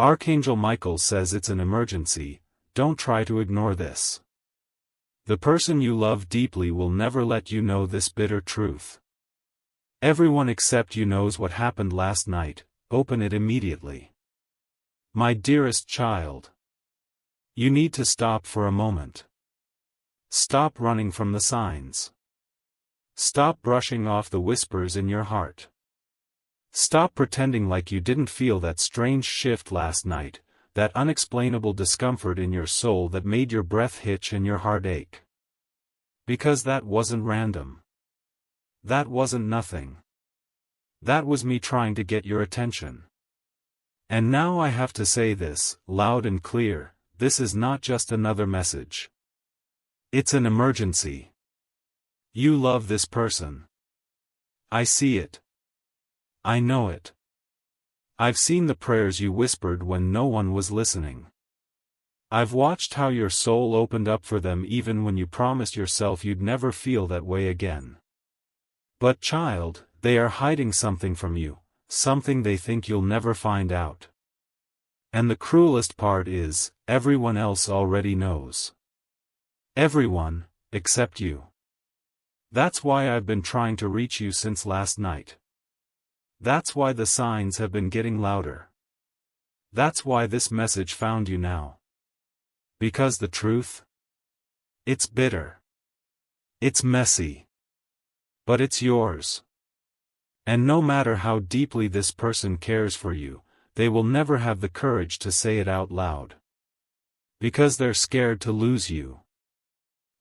Archangel Michael says it's an emergency. Don't try to ignore this. The person you love deeply will never let you know this bitter truth. Everyone except you knows what happened last night. Open it immediately. My dearest child. You need to stop for a moment. Stop running from the signs. Stop brushing off the whispers in your heart. Stop pretending like you didn't feel that strange shift last night, that unexplainable discomfort in your soul that made your breath hitch and your heart ache. Because that wasn't random. That wasn't nothing. That was me trying to get your attention. And now I have to say this, loud and clear, this is not just another message. It's an emergency. You love this person. I see it. I know it. I've seen the prayers you whispered when no one was listening. I've watched how your soul opened up for them even when you promised yourself you'd never feel that way again. But child, they are hiding something from you, something they think you'll never find out. And the cruelest part is, everyone else already knows. Everyone, except you. That's why I've been trying to reach you since last night. That's why the signs have been getting louder. That's why this message found you now. Because the truth? It's bitter. It's messy. But it's yours. And no matter how deeply this person cares for you, they will never have the courage to say it out loud. Because they're scared to lose you.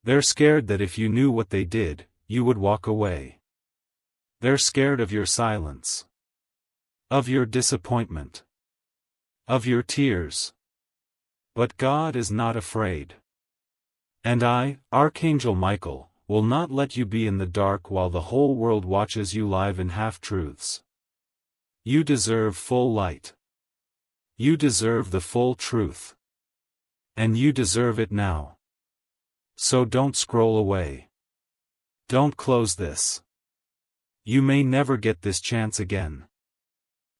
They're scared that if you knew what they did, you would walk away. They're scared of your silence. Of your disappointment. Of your tears. But God is not afraid. And I, Archangel Michael, will not let you be in the dark while the whole world watches you live in half-truths. You deserve full light. You deserve the full truth. And you deserve it now. So don't scroll away. Don't close this. You may never get this chance again.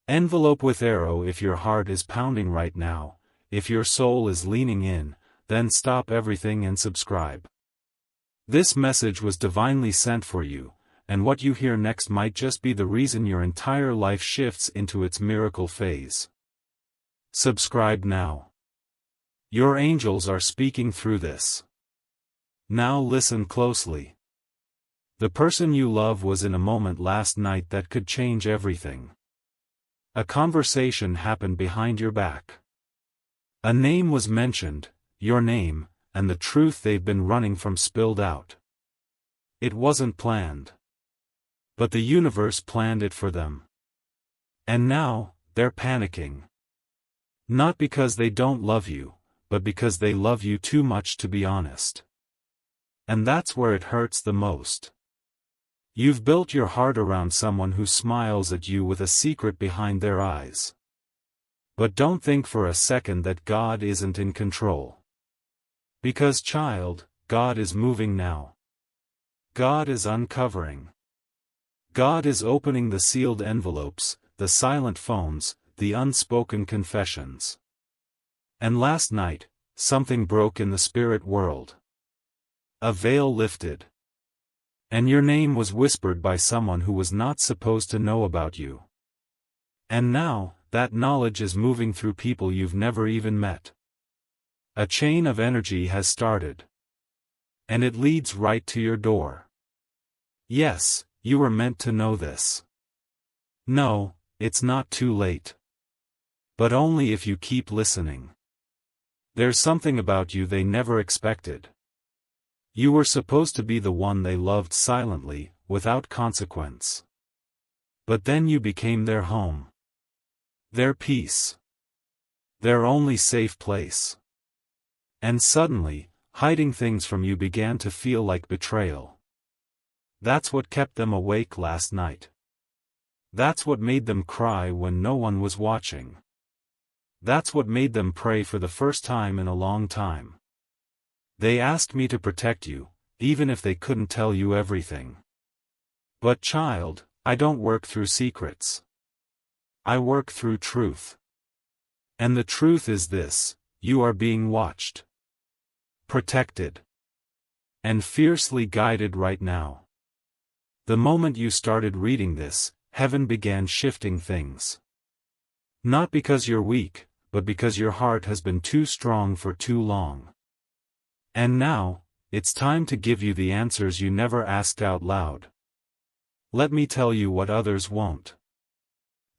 Envelope with arrow. If your heart is pounding right now, if your soul is leaning in, then stop everything and subscribe. This message was divinely sent for you, and what you hear next might just be the reason your entire life shifts into its miracle phase. Subscribe now. Your angels are speaking through this. Now listen closely. The person you love was in a moment last night that could change everything. A conversation happened behind your back. A name was mentioned, your name, and the truth they've been running from spilled out. It wasn't planned. But the universe planned it for them. And now, they're panicking. Not because they don't love you, but because they love you too much to be honest. And that's where it hurts the most. You've built your heart around someone who smiles at you with a secret behind their eyes. But don't think for a second that God isn't in control. Because child, God is moving now. God is uncovering. God is opening the sealed envelopes, the silent phones, the unspoken confessions. And last night, something broke in the spirit world. A veil lifted. And your name was whispered by someone who was not supposed to know about you. And now, that knowledge is moving through people you've never even met. A chain of energy has started. And it leads right to your door. Yes, you were meant to know this. No, it's not too late. But only if you keep listening. There's something about you they never expected. You were supposed to be the one they loved silently, without consequence. But then you became their home. Their peace. Their only safe place. And suddenly, hiding things from you began to feel like betrayal. That's what kept them awake last night. That's what made them cry when no one was watching. That's what made them pray for the first time in a long time. They asked me to protect you, even if they couldn't tell you everything. But child, I don't work through secrets. I work through truth. And the truth is this: you are being watched, protected, and fiercely guided right now. The moment you started reading this, heaven began shifting things. Not because you're weak, but because your heart has been too strong for too long. And now, it's time to give you the answers you never asked out loud. Let me tell you what others won't.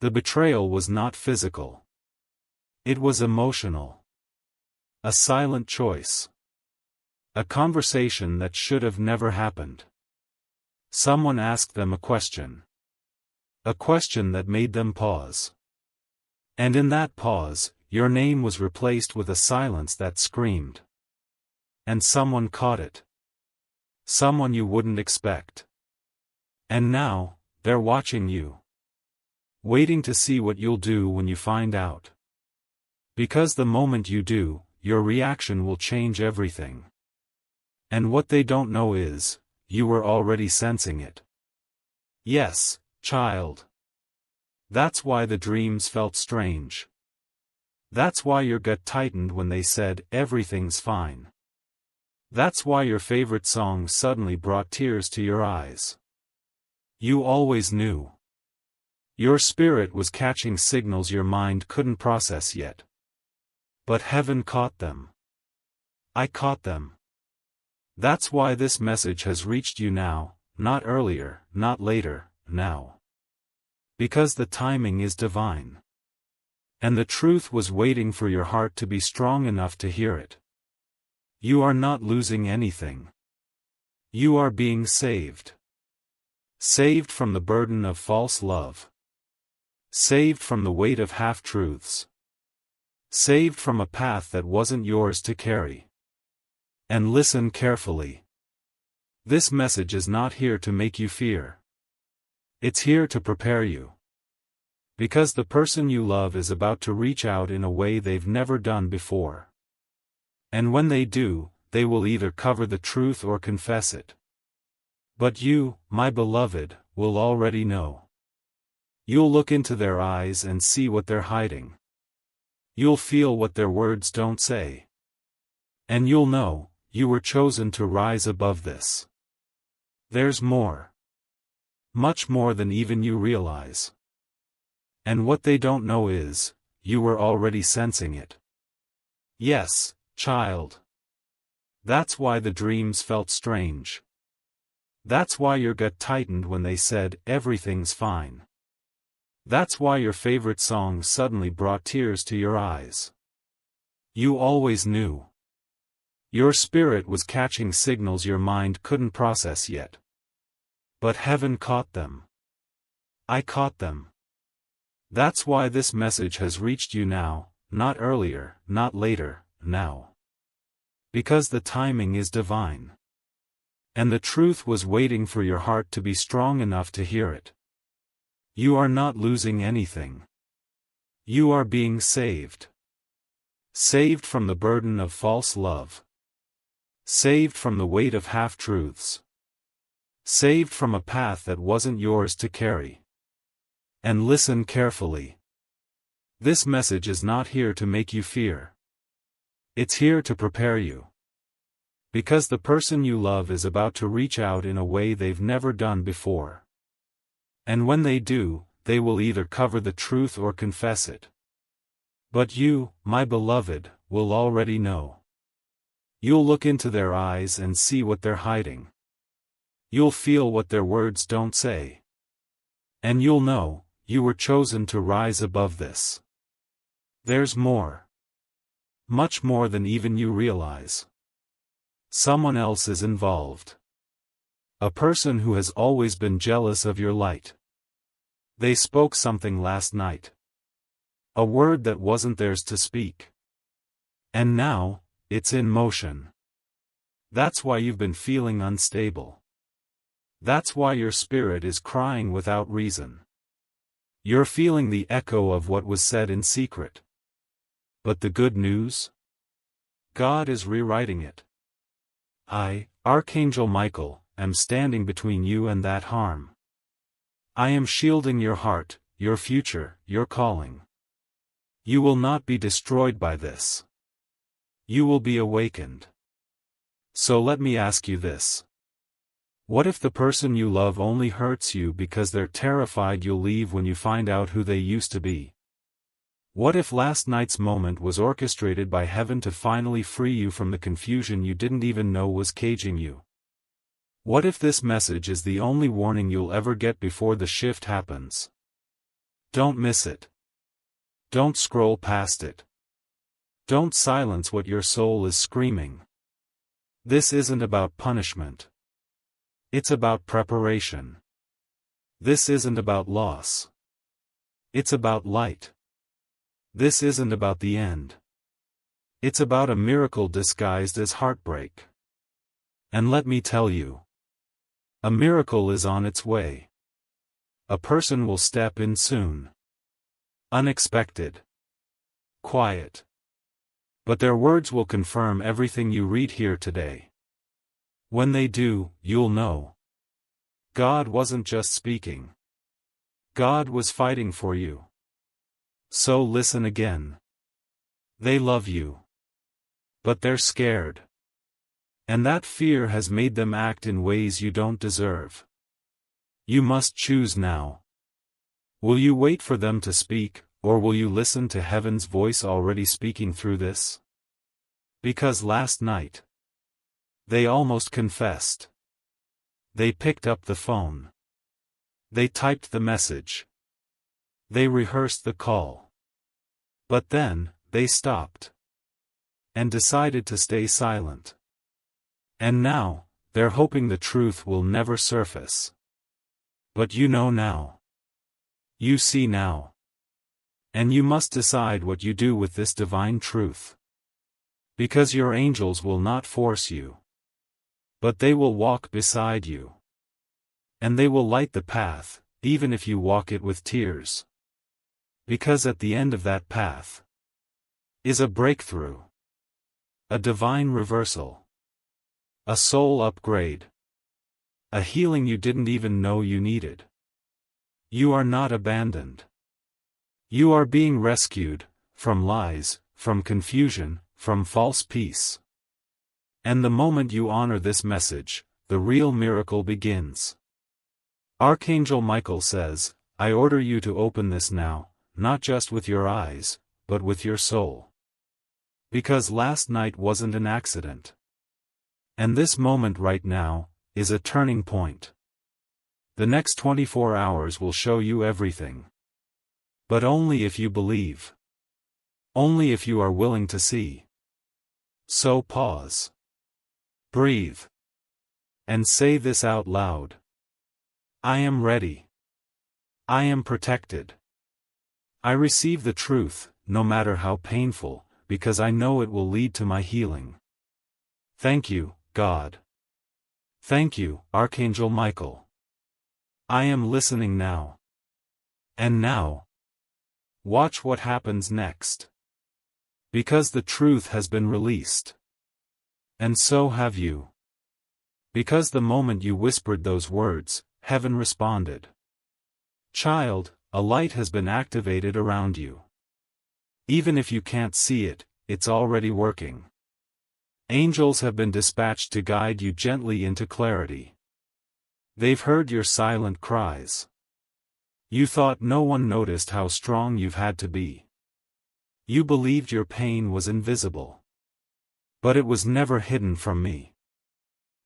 The betrayal was not physical. It was emotional. A silent choice. A conversation that should have never happened. Someone asked them a question. A question that made them pause. And in that pause, your name was replaced with a silence that screamed. And someone caught it. Someone you wouldn't expect. And now, they're watching you. Waiting to see what you'll do when you find out. Because the moment you do, your reaction will change everything. And what they don't know is, you were already sensing it. Yes, child. That's why the dreams felt strange. That's why your gut tightened when they said, everything's fine. That's why your favorite song suddenly brought tears to your eyes. You always knew. Your spirit was catching signals your mind couldn't process yet. But heaven caught them. I caught them. That's why this message has reached you now, not earlier, not later, now. Because the timing is divine. And the truth was waiting for your heart to be strong enough to hear it. You are not losing anything. You are being saved. Saved from the burden of false love. Saved from the weight of half-truths. Saved from a path that wasn't yours to carry. And listen carefully. This message is not here to make you fear. It's here to prepare you. Because the person you love is about to reach out in a way they've never done before. And when they do, they will either cover the truth or confess it. But you, my beloved, will already know. You'll look into their eyes and see what they're hiding. You'll feel what their words don't say. And you'll know, you were chosen to rise above this. There's more. Much more than even you realize. And what they don't know is, you were already sensing it. Yes, child. That's why the dreams felt strange. That's why your gut tightened when they said, everything's fine. That's why your favorite song suddenly brought tears to your eyes. You always knew. Your spirit was catching signals your mind couldn't process yet. But heaven caught them. I caught them. That's why this message has reached you now, not earlier, not later, now. Because the timing is divine. And the truth was waiting for your heart to be strong enough to hear it. You are not losing anything. You are being saved. Saved from the burden of false love. Saved from the weight of half-truths. Saved from a path that wasn't yours to carry. And listen carefully. This message is not here to make you fear. It's here to prepare you. Because the person you love is about to reach out in a way they've never done before. And when they do, they will either cover the truth or confess it. But you, my beloved, will already know. You'll look into their eyes and see what they're hiding. You'll feel what their words don't say. And you'll know, you were chosen to rise above this. There's more. Much more than even you realize. Someone else is involved. A person who has always been jealous of your light. They spoke something last night. A word that wasn't theirs to speak. And now, it's in motion. That's why you've been feeling unstable. That's why your spirit is crying without reason. You're feeling the echo of what was said in secret. But the good news? God is rewriting it. I, Archangel Michael, am standing between you and that harm. I am shielding your heart, your future, your calling. You will not be destroyed by this. You will be awakened. So let me ask you this. What if the person you love only hurts you because they're terrified you'll leave when you find out who they used to be? What if last night's moment was orchestrated by heaven to finally free you from the confusion you didn't even know was caging you? What if this message is the only warning you'll ever get before the shift happens? Don't miss it. Don't scroll past it. Don't silence what your soul is screaming. This isn't about punishment. It's about preparation. This isn't about loss. It's about light. This isn't about the end. It's about a miracle disguised as heartbreak. And let me tell you, a miracle is on its way. A person will step in soon. Unexpected. Quiet. But their words will confirm everything you read here today. When they do, you'll know. God wasn't just speaking. God was fighting for you. So listen again. They love you. But they're scared. And that fear has made them act in ways you don't deserve. You must choose now. Will you wait for them to speak, or will you listen to heaven's voice already speaking through this? Because last night, they almost confessed. They picked up the phone. They typed the message. They rehearsed the call. But then, they stopped. And decided to stay silent. And now, they're hoping the truth will never surface. But you know now. You see now. And you must decide what you do with this divine truth. Because your angels will not force you. But they will walk beside you. And they will light the path, even if you walk it with tears. Because at the end of that path is a breakthrough. A divine reversal. A soul upgrade. A healing you didn't even know you needed. You are not abandoned. You are being rescued, from lies, from confusion, from false peace. And the moment you honor this message, the real miracle begins. Archangel Michael says, I order you to open this now, not just with your eyes, but with your soul. Because last night wasn't an accident. And this moment right now, is a turning point. The next 24 hours will show you everything. But only if you believe. Only if you are willing to see. So pause. Breathe. And say this out loud. I am ready. I am protected. I receive the truth, no matter how painful, because I know it will lead to my healing. Thank you, God. Thank you, Archangel Michael. I am listening now. And now, watch what happens next. Because the truth has been released. And so have you. Because the moment you whispered those words, heaven responded. Child, a light has been activated around you. Even if you can't see it, it's already working. Angels have been dispatched to guide you gently into clarity. They've heard your silent cries. You thought no one noticed how strong you've had to be. You believed your pain was invisible. But it was never hidden from me.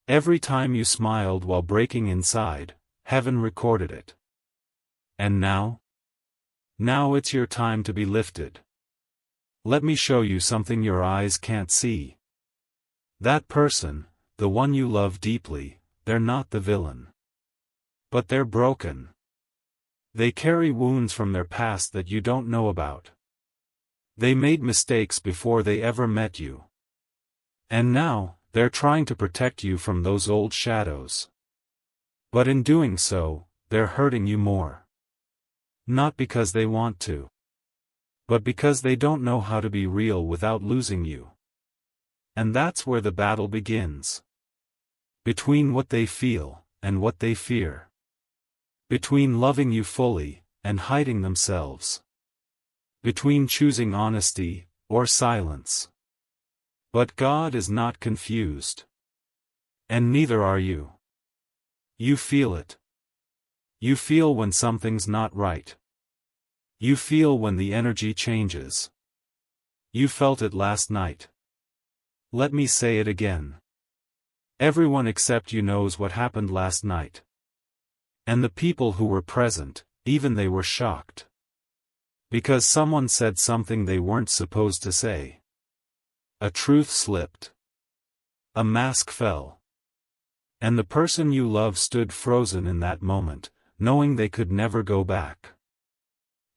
Every time you smiled while breaking inside, heaven recorded it. And now? Now it's your time to be lifted. Let me show you something your eyes can't see. That person, the one you love deeply, they're not the villain. But they're broken. They carry wounds from their past that you don't know about. They made mistakes before they ever met you. And now, they're trying to protect you from those old shadows. But in doing so, they're hurting you more. Not because they want to. But because they don't know how to be real without losing you. And that's where the battle begins. Between what they feel, and what they fear. Between loving you fully, and hiding themselves. between choosing honesty or silence. But God is not confused. And neither are you. You feel it. You feel when something's not right. You feel when the energy changes. You felt it last night. Let me say it again. Everyone except you knows what happened last night. And the people who were present, even they were shocked. Because someone said something they weren't supposed to say. A truth slipped. A mask fell. And the person you love stood frozen in that moment, knowing they could never go back.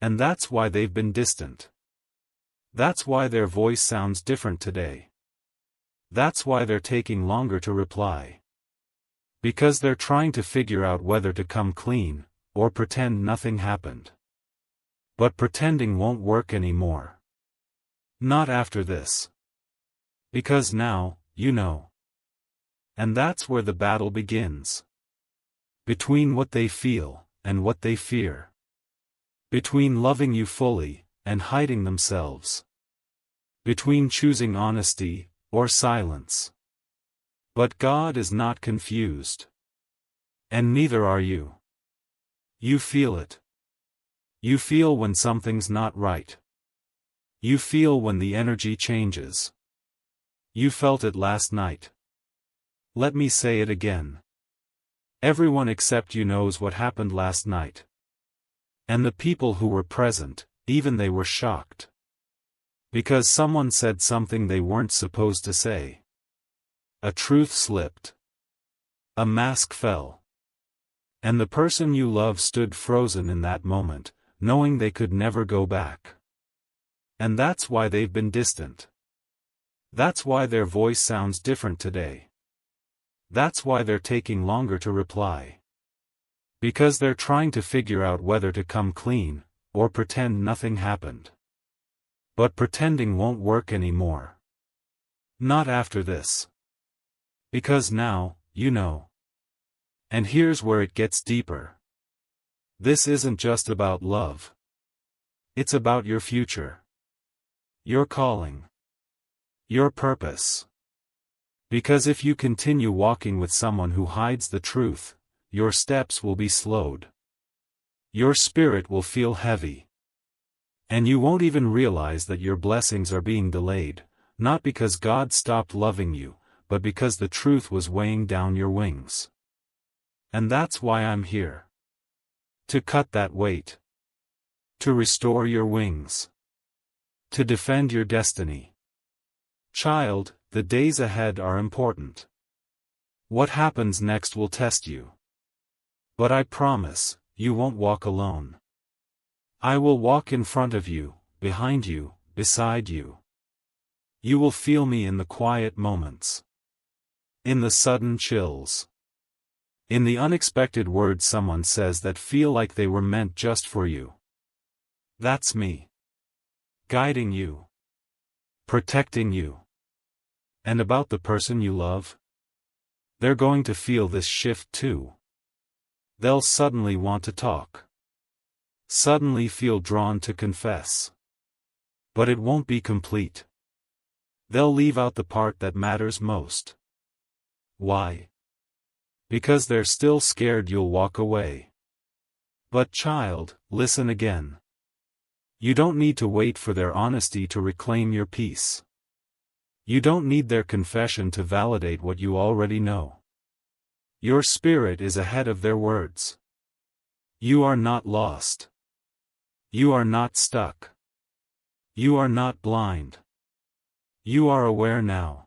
And that's why they've been distant. That's why their voice sounds different today. That's why they're taking longer to reply. Because they're trying to figure out whether to come clean, or pretend nothing happened. But pretending won't work anymore. Not after this. Because now, you know. And that's where the battle begins. Between what they feel, and what they fear. Between loving you fully, and hiding themselves. Between choosing honesty, or silence. But God is not confused. And neither are you. You feel it. You feel when something's not right. You feel when the energy changes. You felt it last night. Let me say it again. Everyone except you knows what happened last night. And the people who were present, even they were shocked. Because someone said something they weren't supposed to say. A truth slipped. A mask fell. And the person you love stood frozen in that moment, knowing they could never go back. And that's why they've been distant. That's why their voice sounds different today. That's why they're taking longer to reply. Because they're trying to figure out whether to come clean, or pretend nothing happened. But pretending won't work anymore. Not after this. Because now, you know. And here's where it gets deeper. This isn't just about love. It's about your future. Your calling. Your purpose. Because if you continue walking with someone who hides the truth, your steps will be slowed. Your spirit will feel heavy. And you won't even realize that your blessings are being delayed, not because God stopped loving you, but because the truth was weighing down your wings. And that's why I'm here. To cut that weight. To restore your wings. To defend your destiny. Child, the days ahead are important. What happens next will test you. But I promise, you won't walk alone. I will walk in front of you, behind you, beside you. You will feel me in the quiet moments. In the sudden chills. In the unexpected words someone says that feel like they were meant just for you. That's me. Guiding you. Protecting you. And about the person you love? They're going to feel this shift too. They'll suddenly want to talk. Suddenly feel drawn to confess. But it won't be complete. They'll leave out the part that matters most. Why? Because they're still scared you'll walk away. But child, listen again. You don't need to wait for their honesty to reclaim your peace. You don't need their confession to validate what you already know. Your spirit is ahead of their words. You are not lost. You are not stuck. You are not blind. You are aware now.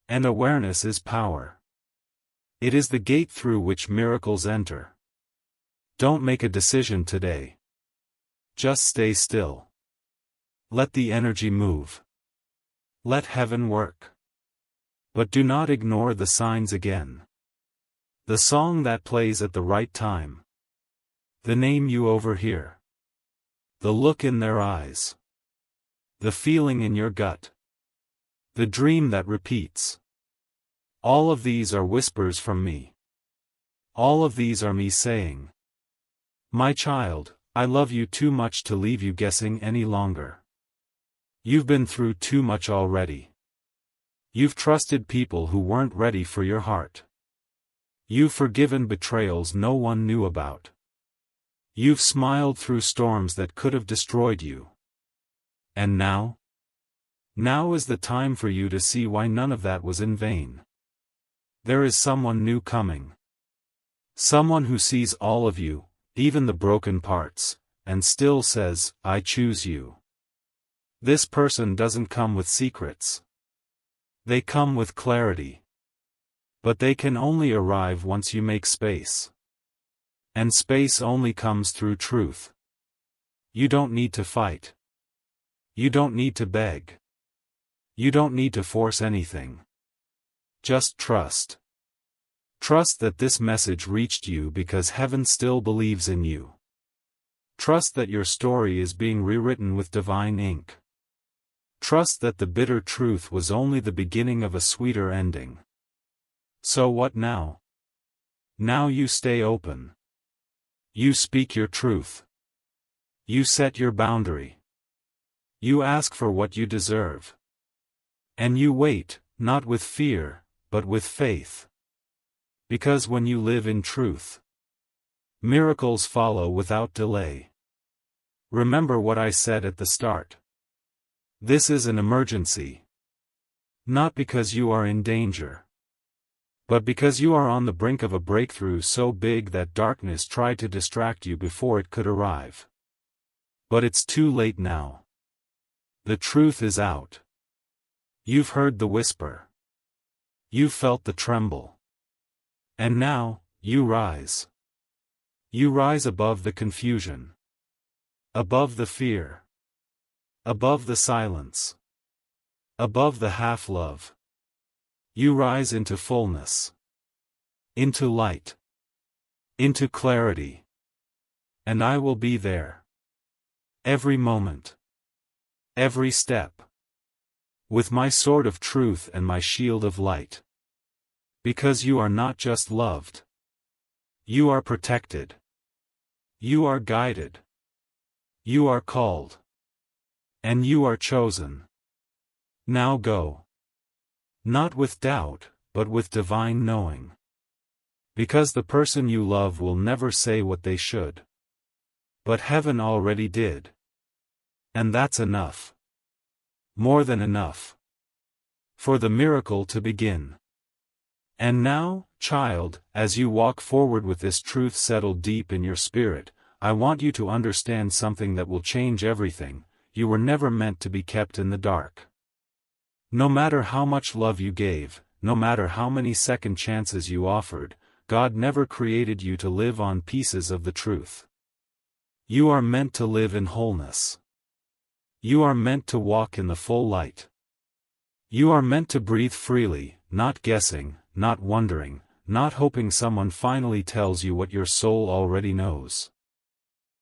And awareness is power. It is the gate through which miracles enter. Don't make a decision today. Just stay still. Let the energy move. Let heaven work. But do not ignore the signs again. The song that plays at the right time. The name you overhear. The look in their eyes. The feeling in your gut. The dream that repeats. All of these are whispers from me. All of these are me saying, my child, I love you too much to leave you guessing any longer. You've been through too much already. You've trusted people who weren't ready for your heart. You've forgiven betrayals no one knew about. You've smiled through storms that could have destroyed you. And now? Now is the time for you to see why none of that was in vain. There is someone new coming. Someone who sees all of you, even the broken parts, and still says, I choose you. This person doesn't come with secrets. They come with clarity. But they can only arrive once you make space. And space only comes through truth. You don't need to fight. You don't need to beg. You don't need to force anything. Just trust. Trust that this message reached you because heaven still believes in you. Trust that your story is being rewritten with divine ink. Trust that the bitter truth was only the beginning of a sweeter ending. So what now? Now you stay open. You speak your truth. You set your boundary. You ask for what you deserve. And you wait, not with fear, but with faith. Because when you live in truth, miracles follow without delay. Remember what I said at the start. This is an emergency. Not because you are in danger, but because you are on the brink of a breakthrough so big that darkness tried to distract you before it could arrive. But it's too late now. The truth is out. You've heard the whisper. You've felt the tremble. And now, you rise. You rise above the confusion. Above the fear. Above the silence. Above the half-love. You rise into fullness. Into light. Into clarity. And I will be there. Every moment. Every step. With my sword of truth and my shield of light. Because you are not just loved. You are protected. You are guided. You are called. And you are chosen. Now go. Not with doubt, but with divine knowing. Because the person you love will never say what they should. But heaven already did. And that's enough. More than enough. For the miracle to begin. And now, child, as you walk forward with this truth settled deep in your spirit, I want you to understand something that will change everything. You were never meant to be kept in the dark. No matter how much love you gave, no matter how many second chances you offered, God never created you to live on pieces of the truth. You are meant to live in wholeness. You are meant to walk in the full light. You are meant to breathe freely, not guessing, not wondering, not hoping someone finally tells you what your soul already knows.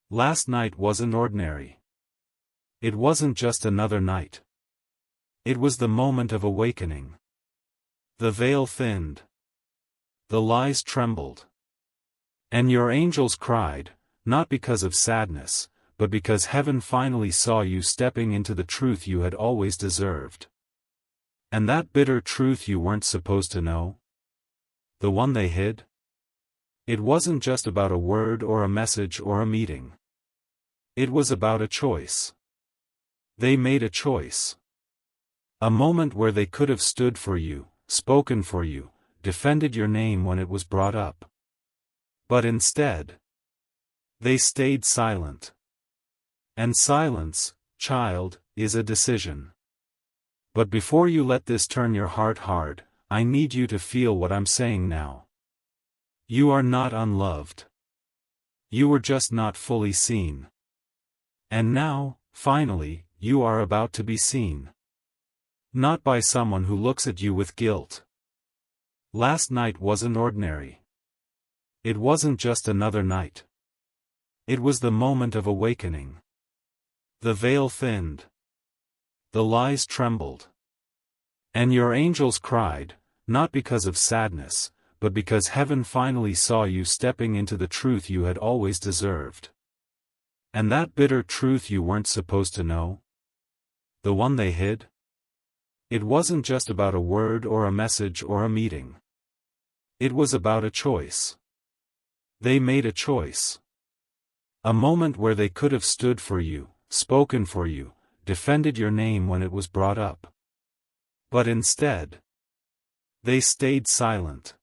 Last night wasn't ordinary. It wasn't just another night. It was the moment of awakening. The veil thinned. The lies trembled. And your angels cried, not because of sadness, but because heaven finally saw you stepping into the truth you had always deserved. And that bitter truth you weren't supposed to know? The one they hid? It wasn't just about a word or a message or a meeting. It was about a choice. They made a choice. A moment where they could have stood for you, spoken for you, defended your name when it was brought up. But instead, they stayed silent. And silence, child, is a decision. But before you let this turn your heart hard, I need you to feel what I'm saying now. You are not unloved. You were just not fully seen. And now, finally, you are about to be seen. Not by someone who looks at you with guilt. Last night wasn't ordinary. It wasn't just another night. It was the moment of awakening. The veil thinned. The lies trembled. And your angels cried, not because of sadness, but because heaven finally saw you stepping into the truth you had always deserved. And that bitter truth you weren't supposed to know? The one they hid? It wasn't just about a word or a message or a meeting. It was about a choice. They made a choice. A moment where they could have stood for you, spoken for you, defended your name when it was brought up. But instead, they stayed silent.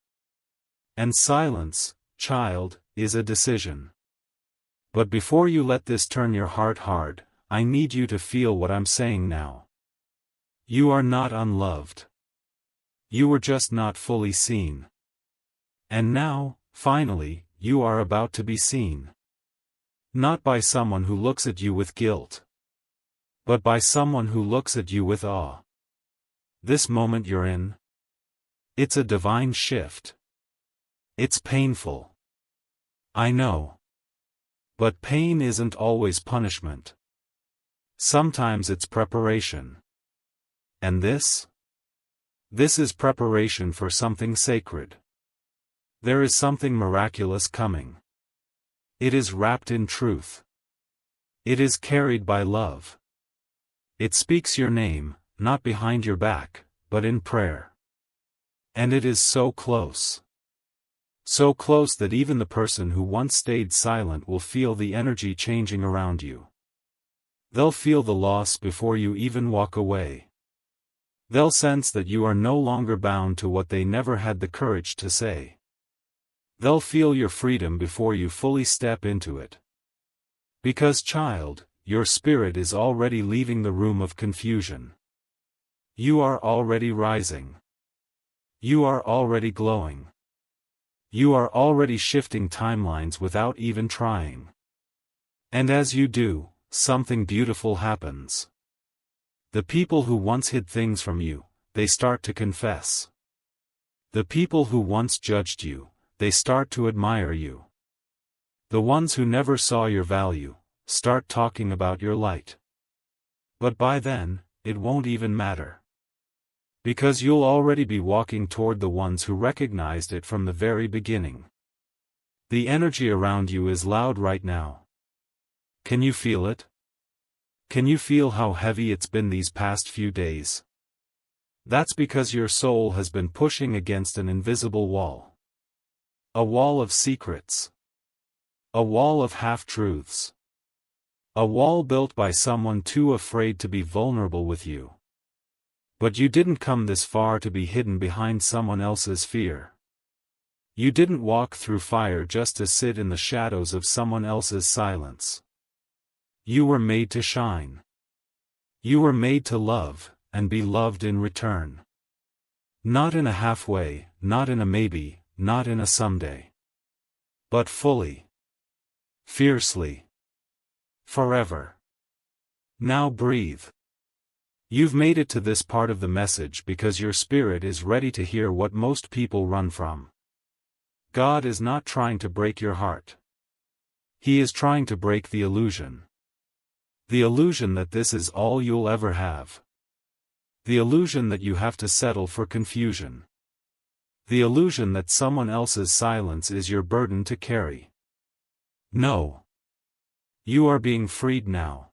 And silence, child, is a decision. But before you let this turn your heart hard, I need you to feel what I'm saying now. You are not unloved. You were just not fully seen. And now, finally, you are about to be seen. Not by someone who looks at you with guilt, but by someone who looks at you with awe. This moment you're in, it's a divine shift. It's painful. I know. But pain isn't always punishment. Sometimes it's preparation. And this? This is preparation for something sacred. There is something miraculous coming. It is wrapped in truth. It is carried by love. It speaks your name, not behind your back, but in prayer. And it is so close. So close that even the person who once stayed silent will feel the energy changing around you. They'll feel the loss before you even walk away. They'll sense that you are no longer bound to what they never had the courage to say. They'll feel your freedom before you fully step into it. Because, child, your spirit is already leaving the room of confusion. You are already rising. You are already glowing. You are already shifting timelines without even trying. And as you do, something beautiful happens. The people who once hid things from you, they start to confess. The people who once judged you, they start to admire you. The ones who never saw your value, start talking about your light. But by then, it won't even matter. Because you'll already be walking toward the ones who recognized it from the very beginning. The energy around you is loud right now. Can you feel it? Can you feel how heavy it's been these past few days? That's because your soul has been pushing against an invisible wall. A wall of secrets. A wall of half-truths. A wall built by someone too afraid to be vulnerable with you. But you didn't come this far to be hidden behind someone else's fear. You didn't walk through fire just to sit in the shadows of someone else's silence. You were made to shine. You were made to love, and be loved in return. Not in a halfway, not in a maybe, not in a someday. But fully. Fiercely. Forever. Now breathe. You've made it to this part of the message because your spirit is ready to hear what most people run from. God is not trying to break your heart. He is trying to break the illusion. The illusion that this is all you'll ever have. The illusion that you have to settle for confusion. The illusion that someone else's silence is your burden to carry. No. You are being freed now.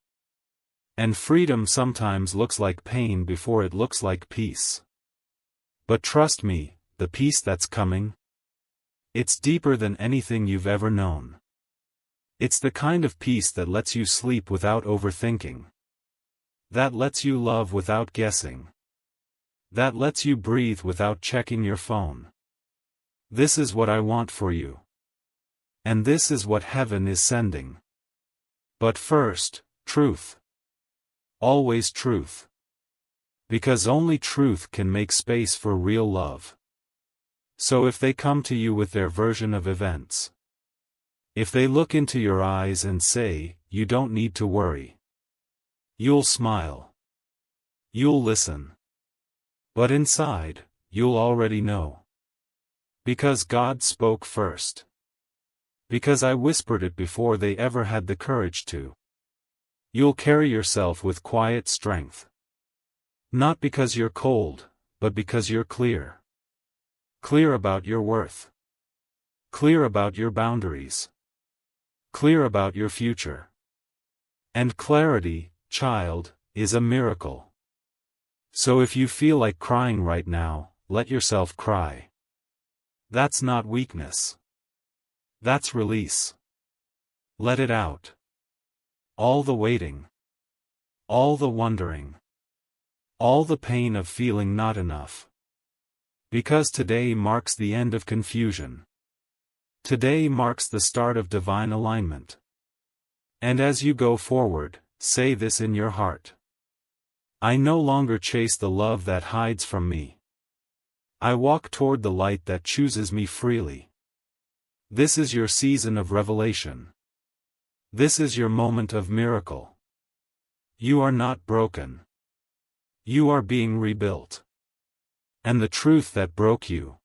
And freedom sometimes looks like pain before it looks like peace. But trust me, the peace that's coming, it's deeper than anything you've ever known. It's the kind of peace that lets you sleep without overthinking. That lets you love without guessing. That lets you breathe without checking your phone. This is what I want for you. And this is what heaven is sending. But first, truth. Always truth. Because only truth can make space for real love. So if they come to you with their version of events, if they look into your eyes and say, you don't need to worry, you'll smile. You'll listen. But inside, you'll already know. Because God spoke first. Because I whispered it before they ever had the courage to. You'll carry yourself with quiet strength. Not because you're cold, but because you're clear. Clear about your worth. Clear about your boundaries. Clear about your future. And clarity, child, is a miracle. So if you feel like crying right now, let yourself cry. That's not weakness. That's release. Let it out. All the waiting. All the wondering. All the pain of feeling not enough. Because today marks the end of confusion. Today marks the start of divine alignment. And as you go forward, say this in your heart. I no longer chase the love that hides from me. I walk toward the light that chooses me freely. This is your season of revelation. This is your moment of miracle. You are not broken. You are being rebuilt. And the truth that broke you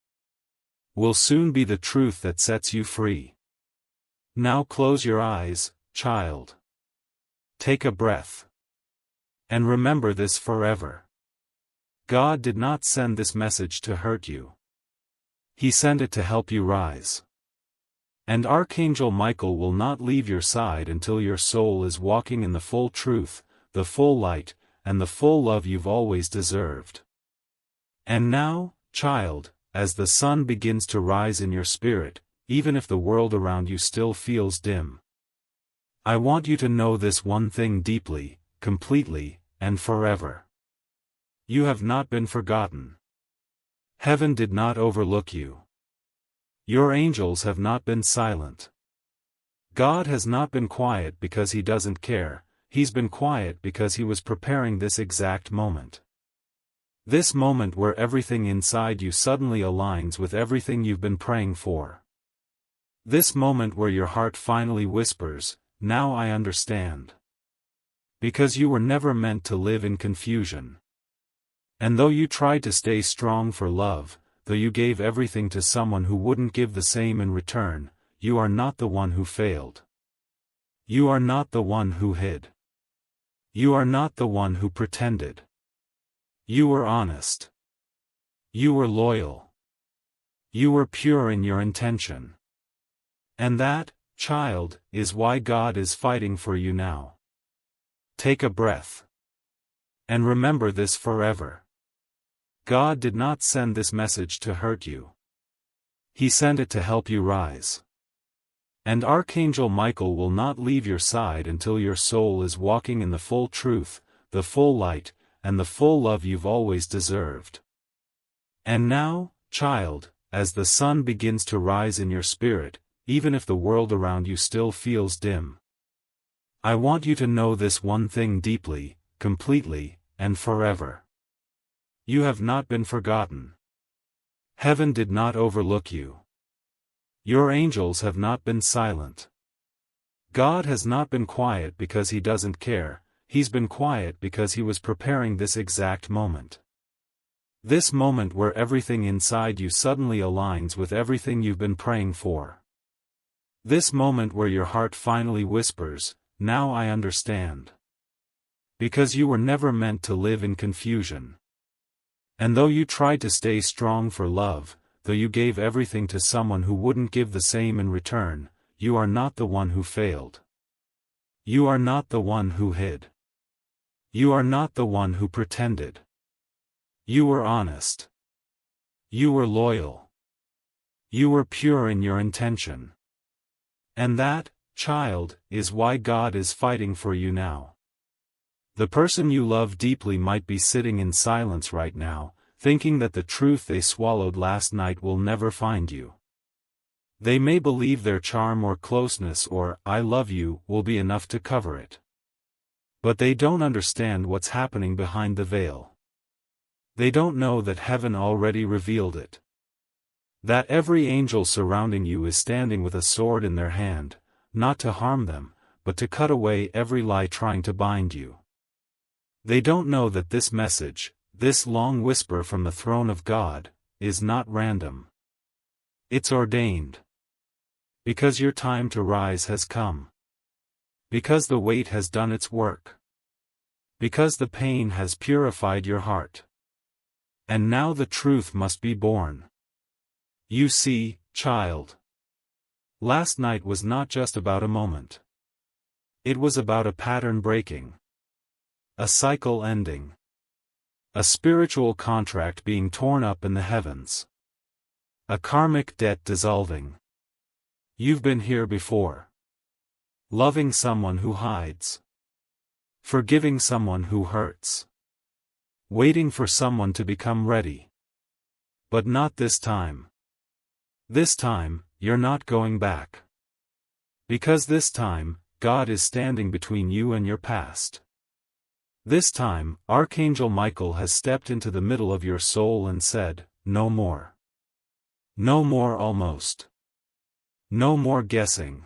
will soon be the truth that sets you free. Now close your eyes, child. Take a breath. And remember this forever. God did not send this message to hurt you. He sent it to help you rise. And Archangel Michael will not leave your side until your soul is walking in the full truth, the full light, and the full love you've always deserved. And now, child, as the sun begins to rise in your spirit, even if the world around you still feels dim, I want you to know this one thing deeply, completely, and forever. You have not been forgotten. Heaven did not overlook you. Your angels have not been silent. God has not been quiet because He doesn't care, He's been quiet because He was preparing this exact moment. This moment where everything inside you suddenly aligns with everything you've been praying for. This moment where your heart finally whispers, "Now I understand." Because you were never meant to live in confusion. And though you tried to stay strong for love, though you gave everything to someone who wouldn't give the same in return, you are not the one who failed. You are not the one who hid. You are not the one who pretended. You were honest. You were loyal. You were pure in your intention. And that, child, is why God is fighting for you now. Take a breath. And remember this forever. God did not send this message to hurt you. He sent it to help you rise. And Archangel Michael will not leave your side until your soul is walking in the full truth, the full light, and the full love you've always deserved. And now, child, as the sun begins to rise in your spirit, even if the world around you still feels dim, I want you to know this one thing deeply, completely, and forever. You have not been forgotten. Heaven did not overlook you. Your angels have not been silent. God has not been quiet because He doesn't care, He's been quiet because He was preparing this exact moment. This moment where everything inside you suddenly aligns with everything you've been praying for. This moment where your heart finally whispers, "Now I understand." Because you were never meant to live in confusion. And though you tried to stay strong for love, though you gave everything to someone who wouldn't give the same in return, you are not the one who failed. You are not the one who hid. You are not the one who pretended. You were honest. You were loyal. You were pure in your intention. And that, child, is why God is fighting for you now. The person you love deeply might be sitting in silence right now, thinking that the truth they swallowed last night will never find you. They may believe their charm or closeness or "I love you" will be enough to cover it. But they don't understand what's happening behind the veil. They don't know that heaven already revealed it. That every angel surrounding you is standing with a sword in their hand, not to harm them, but to cut away every lie trying to bind you. They don't know that this message, this long whisper from the throne of God, is not random. It's ordained. Because your time to rise has come. Because the weight has done its work. Because the pain has purified your heart. And now the truth must be born. You see, child. Last night was not just about a moment. It was about a pattern breaking. A cycle ending. A spiritual contract being torn up in the heavens. A karmic debt dissolving. You've been here before. Loving someone who hides. Forgiving someone who hurts. Waiting for someone to become ready. But not this time. This time, you're not going back. Because this time, God is standing between you and your past. This time, Archangel Michael has stepped into the middle of your soul and said, no more. No more almost. No more guessing.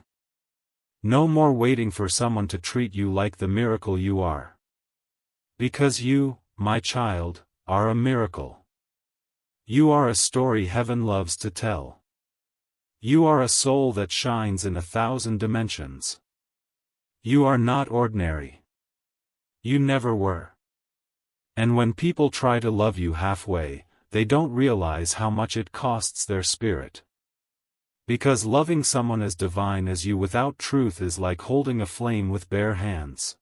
No more waiting for someone to treat you like the miracle you are. Because you, my child, are a miracle. You are a story heaven loves to tell. You are a soul that shines in 1,000 dimensions. You are not ordinary. You never were. And when people try to love you halfway, they don't realize how much it costs their spirit. Because loving someone as divine as you without truth is like holding a flame with bare hands.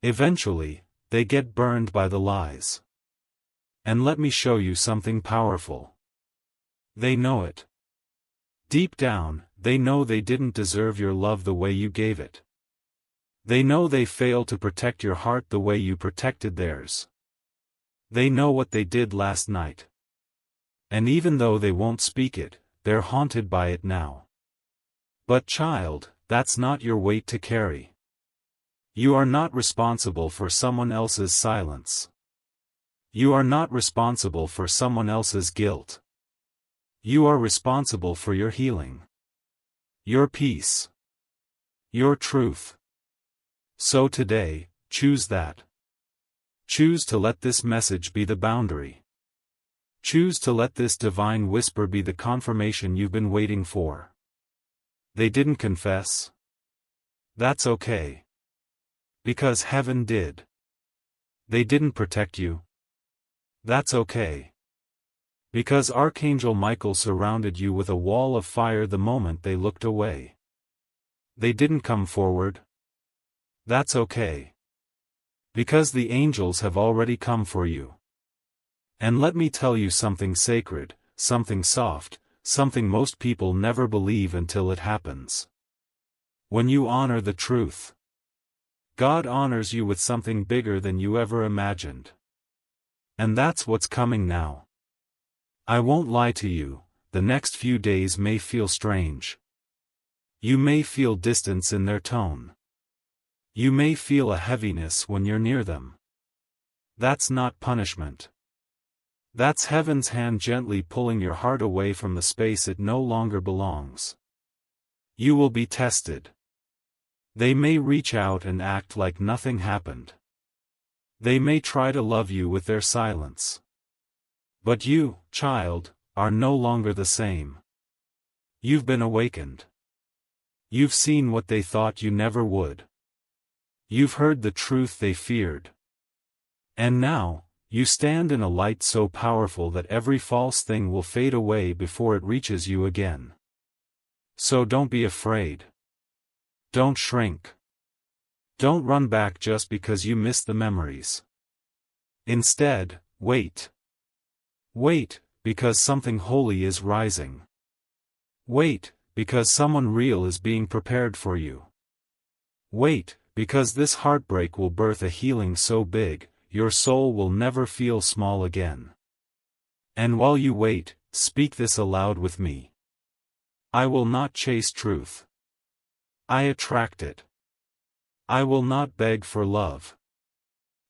Eventually, they get burned by the lies. And let me show you something powerful. They know it. Deep down, they know they didn't deserve your love the way you gave it. They know they failed to protect your heart the way you protected theirs. They know what they did last night. And even though they won't speak it, they're haunted by it now. But child, that's not your weight to carry. You are not responsible for someone else's silence. You are not responsible for someone else's guilt. You are responsible for your healing. Your peace. Your truth. So today, choose that. Choose to let this message be the boundary. Choose to let this divine whisper be the confirmation you've been waiting for. They didn't confess. That's okay. Because heaven did. They didn't protect you. That's okay. Because Archangel Michael surrounded you with a wall of fire the moment they looked away. They didn't come forward. That's okay. Because the angels have already come for you. And let me tell you something sacred, something soft, something most people never believe until it happens. When you honor the truth, God honors you with something bigger than you ever imagined. And that's what's coming now. I won't lie to you, the next few days may feel strange. You may feel distance in their tone. You may feel a heaviness when you're near them. That's not punishment. That's heaven's hand gently pulling your heart away from the space it no longer belongs. You will be tested. They may reach out and act like nothing happened. They may try to love you with their silence. But you, child, are no longer the same. You've been awakened. You've seen what they thought you never would. You've heard the truth they feared. And now, you stand in a light so powerful that every false thing will fade away before it reaches you again. So don't be afraid. Don't shrink. Don't run back just because you miss the memories. Instead, wait. Wait, because something holy is rising. Wait, because someone real is being prepared for you. Wait, because this heartbreak will birth a healing so big, your soul will never feel small again. And while you wait, speak this aloud with me. I will not chase truth. I attract it. I will not beg for love.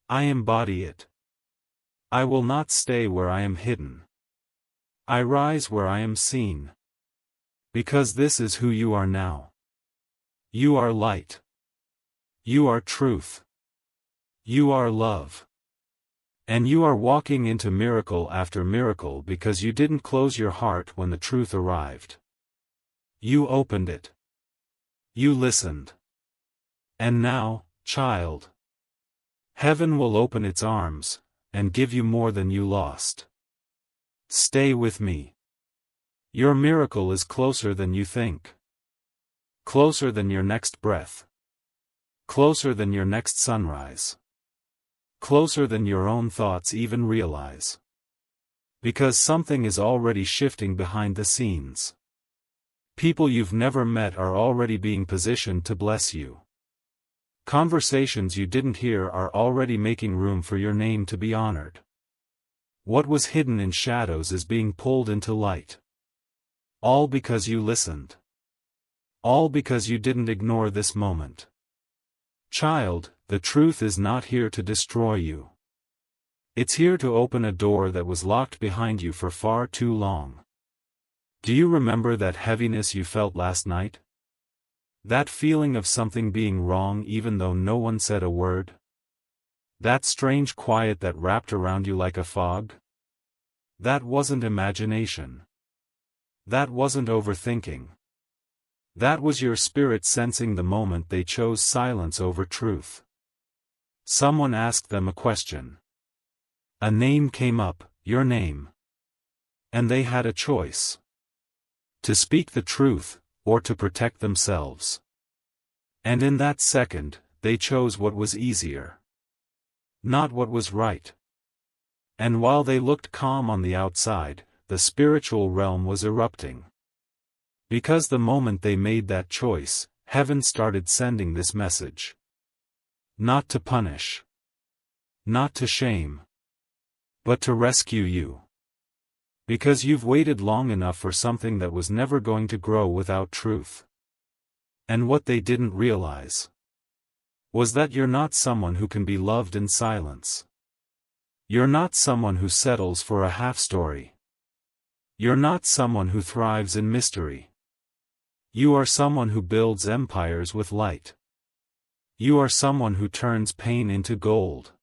I embody it. I will not stay where I am hidden. I rise where I am seen. Because this is who you are now. You are light. You are truth. You are love. And you are walking into miracle after miracle because you didn't close your heart when the truth arrived. You opened it. You listened. And now, child, heaven will open its arms, and give you more than you lost. Stay with me. Your miracle is closer than you think. Closer than your next breath. Closer than your next sunrise. Closer than your own thoughts even realize. Because something is already shifting behind the scenes. People you've never met are already being positioned to bless you. Conversations you didn't hear are already making room for your name to be honored. What was hidden in shadows is being pulled into light. All because you listened. All because you didn't ignore this moment. Child, the truth is not here to destroy you. It's here to open a door that was locked behind you for far too long. Do you remember that heaviness you felt last night? That feeling of something being wrong even though no one said a word? That strange quiet that wrapped around you like a fog? That wasn't imagination. That wasn't overthinking. That was your spirit sensing the moment they chose silence over truth. Someone asked them a question. A name came up, your name. And they had a choice. To speak the truth, or to protect themselves. And in that second, they chose what was easier. Not what was right. And while they looked calm on the outside, the spiritual realm was erupting. Because the moment they made that choice, heaven started sending this message. Not to punish. Not to shame. But to rescue you. Because you've waited long enough for something that was never going to grow without truth. And what they didn't realize was that you're not someone who can be loved in silence. You're not someone who settles for a half story. You're not someone who thrives in mystery. You are someone who builds empires with light. You are someone who turns pain into gold.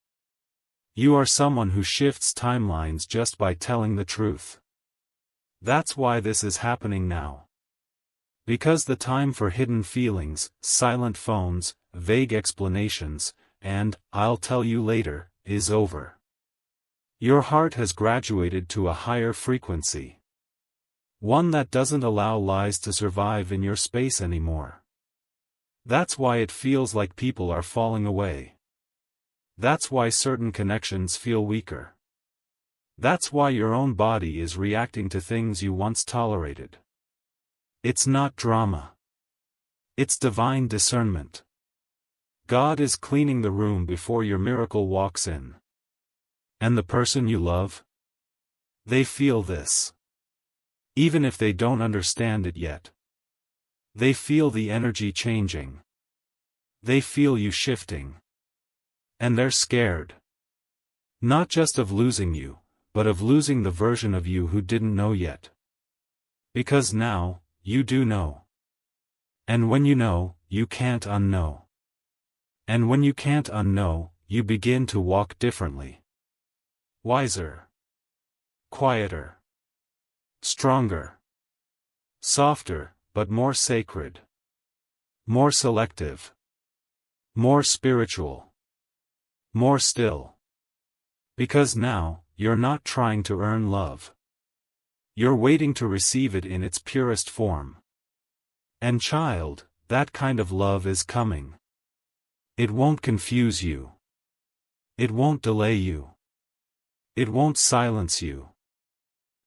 You are someone who shifts timelines just by telling the truth. That's why this is happening now. Because the time for hidden feelings, silent phones, vague explanations, and, "I'll tell you later," is over. Your heart has graduated to a higher frequency. One that doesn't allow lies to survive in your space anymore. That's why it feels like people are falling away. That's why certain connections feel weaker. That's why your own body is reacting to things you once tolerated. It's not drama. It's divine discernment. God is cleaning the room before your miracle walks in. And the person you love? They feel this. Even if they don't understand it yet. They feel the energy changing. They feel you shifting. And they're scared. Not just of losing you, but of losing the version of you who didn't know yet. Because now, you do know. And when you know, you can't unknow. And when you can't unknow, you begin to walk differently. Wiser. Quieter. Stronger. Softer, but more sacred. More selective. More spiritual. More still. Because now, you're not trying to earn love. You're waiting to receive it in its purest form. And child, that kind of love is coming. It won't confuse you. It won't delay you. It won't silence you.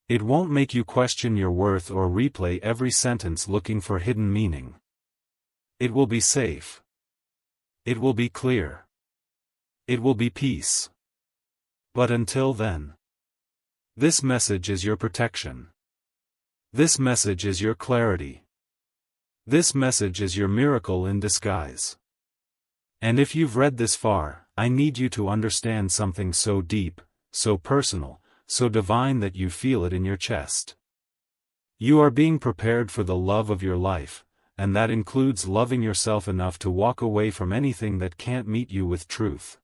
It won't make you question your worth or replay every sentence looking for hidden meaning. It will be safe. It will be clear. It will be peace. But until then, this message is your protection. This message is your clarity. This message is your miracle in disguise. And if you've read this far, I need you to understand something so deep, so personal, so divine that you feel it in your chest. You are being prepared for the love of your life, and that includes loving yourself enough to walk away from anything that can't meet you with truth.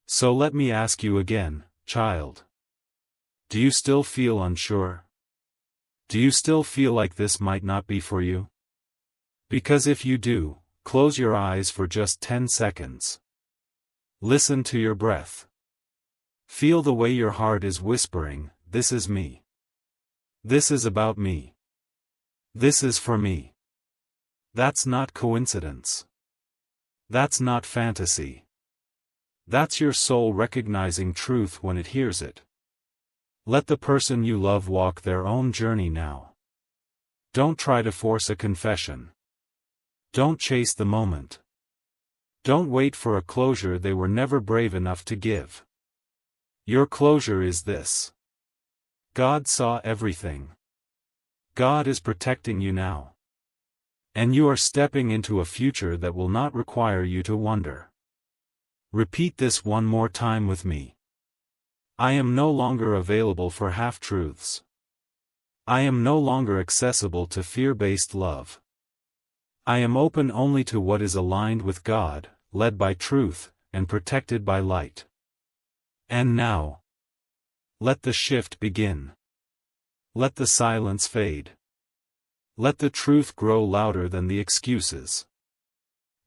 So let me ask you again, child. Do you still feel unsure? Do you still feel like this might not be for you? Because if you do, close your eyes for just 10 seconds. Listen to your breath. Feel the way your heart is whispering, "This is me. This is about me. This is for me." That's not coincidence. That's not fantasy. That's your soul recognizing truth when it hears it. Let the person you love walk their own journey now. Don't try to force a confession. Don't chase the moment. Don't wait for a closure they were never brave enough to give. Your closure is this. God saw everything. God is protecting you now. And you are stepping into a future that will not require you to wonder. Repeat this one more time with me. I am no longer available for half-truths. I am no longer accessible to fear-based love. I am open only to what is aligned with God, led by truth, and protected by light. And now, let the shift begin. Let the silence fade. Let the truth grow louder than the excuses.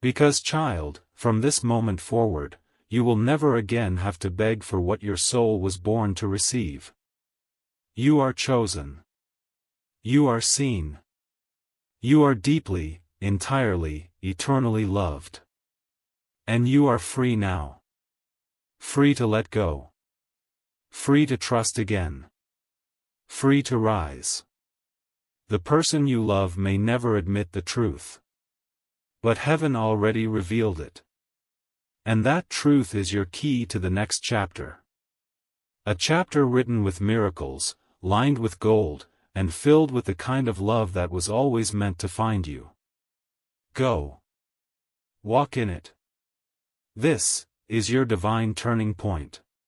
Because, child, from this moment forward, you will never again have to beg for what your soul was born to receive. You are chosen. You are seen. You are deeply, entirely, eternally loved. And you are free now. Free to let go. Free to trust again. Free to rise. The person you love may never admit the truth. But heaven already revealed it. And that truth is your key to the next chapter. A chapter written with miracles, lined with gold, and filled with the kind of love that was always meant to find you. Go. Walk in it. This is your divine turning point.